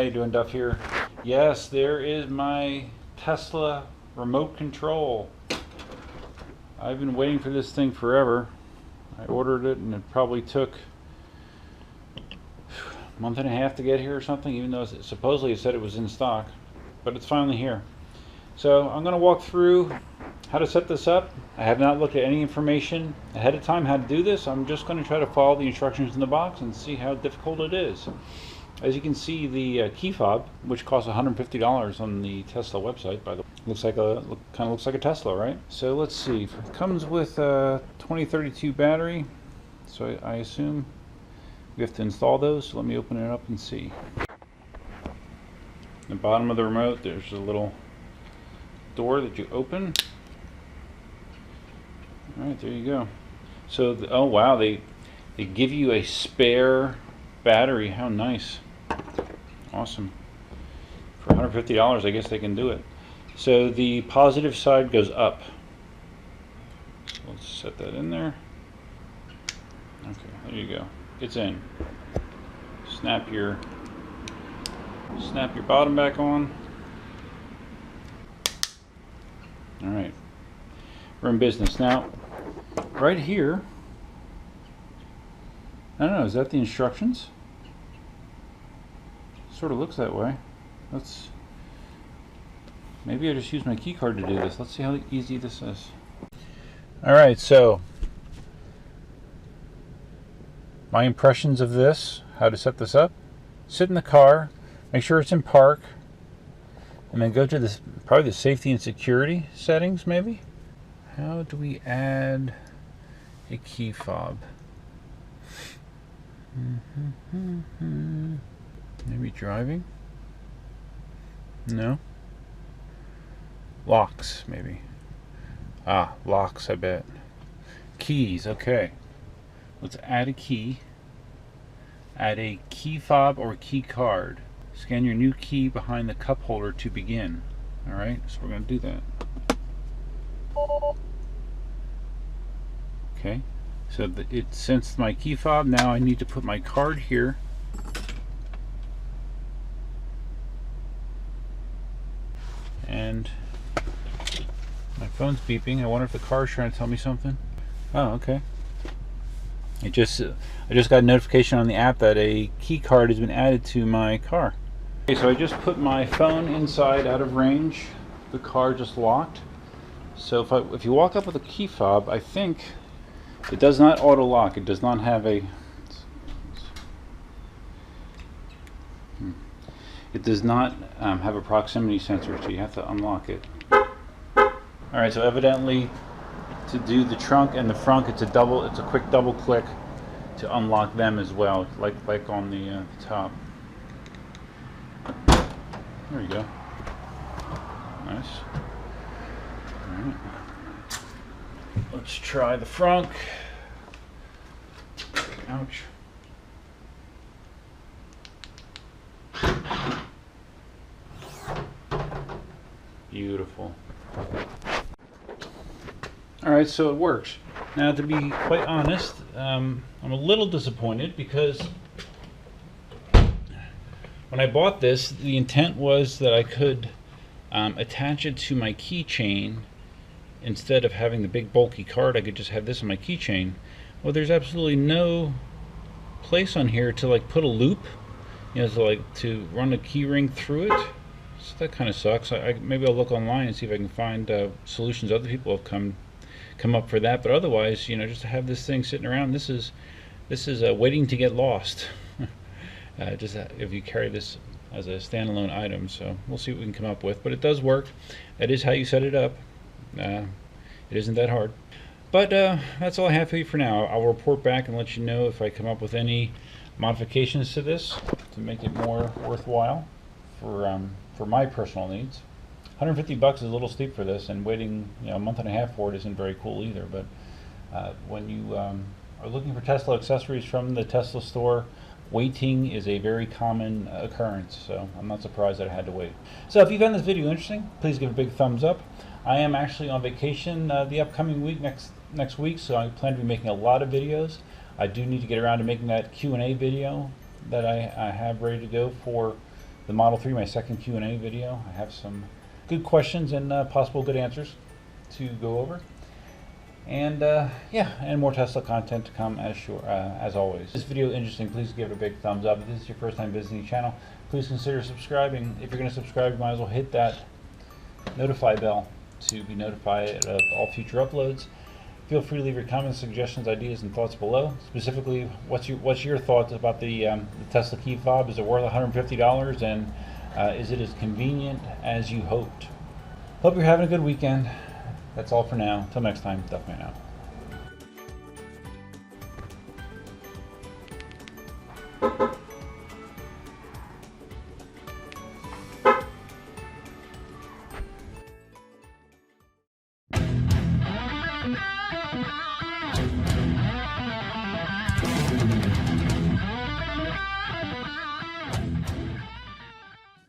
you doing, Duff here? Yes, there is my Tesla remote control. I've been waiting for this thing forever. I ordered it and it probably took a month and a half to get here or something, even though supposedly it said it was in stock, but it's finally here. So I'm going to walk through how to set this up. I have not looked at any information ahead of time how to do this. I'm just going to try to follow the instructions in the box and see how difficult it is. As you can see, the key fob, which costs $150 on the Tesla website, by the way, kind of looks like a Tesla, right? So let's see. It comes with a 2032 battery, so I assume we have to install those. So let me open it up and see. At the bottom of the remote, there's a little door that you open. All right, there you go. So, oh wow, they give you a spare battery. How nice. Awesome. For $150, I guess they can do it. So the positive side goes up. So let's set that in there. Okay, there you go. It's in. Snap your bottom back on. All right, we're in business now. Right here, I don't know, is that the instructions? Sort of looks that way. Maybe I just use my key card to do this. Let's see how easy this is. All right, so my impressions of this, how to set this up: sit in the car, make sure it's in park, and then go to this, probably the safety and security settings, maybe. How do we add a key fob? Maybe driving? No. Locks, maybe. Ah, locks, I bet. Keys, okay. Let's add a key. Add a key fob or key card. Scan your new key behind the cup holder to begin. Alright, so we're going to do that. Okay, so it sensed my key fob. Now I need to put my card here. And my phone's beeping. I wonder if the car's trying to tell me something. Oh, okay. I just got a notification on the app that a key card has been added to my car. Okay, so I just put my phone inside, out of range. The car just locked. So if you walk up with a key fob, I think it does not auto lock. It does not have a. It does not have a proximity sensor, so you have to unlock it. All right, so evidently, to do the trunk and the front, it's a quick double click to unlock them as well, like on the top. There you go. Nice. All right. Let's try the front. Ouch. Beautiful. Alright, so it works. Now, to be quite honest, I'm a little disappointed because when I bought this, the intent was that I could attach it to my keychain. Instead of having the big bulky card, I could just have this on my keychain. Well, there's absolutely no place on here to like put a loop, to run a key ring through it. So that kind of sucks. Maybe I'll look online and see if I can find solutions other people have come up for that. But otherwise, just to have this thing sitting around, this is waiting to get lost. Just if you carry this as a standalone item. So we'll see what we can come up with. But it does work. That is how you set it up. It isn't that hard. But that's all I have for you for now. I'll report back and let you know if I come up with any modifications to this to make it more worthwhile for my personal needs. $150 is a little steep for this, and waiting a month and a half for it isn't very cool either. But when you are looking for Tesla accessories from the Tesla store, waiting is a very common occurrence, so I'm not surprised that I had to wait. So if you found this video interesting, please give it a big thumbs up. I am actually on vacation the upcoming week, next week, so I plan to be making a lot of videos. I do need to get around to making that Q&A video that I have ready to go for the Model 3, my second Q&A video. I have some good questions and possible good answers to go over. And yeah, and more Tesla content to come as always. If this video is interesting, please give it a big thumbs up. If this is your first time visiting the channel, please consider subscribing. If you're going to subscribe, you might as well hit that notify bell to be notified of all future uploads. Feel free to leave your comments, suggestions, ideas, and thoughts below. Specifically, what's your thoughts about the Tesla key fob? Is it worth $150, and is it as convenient as you hoped? Hope you're having a good weekend. That's all for now. Until next time, Duckman out.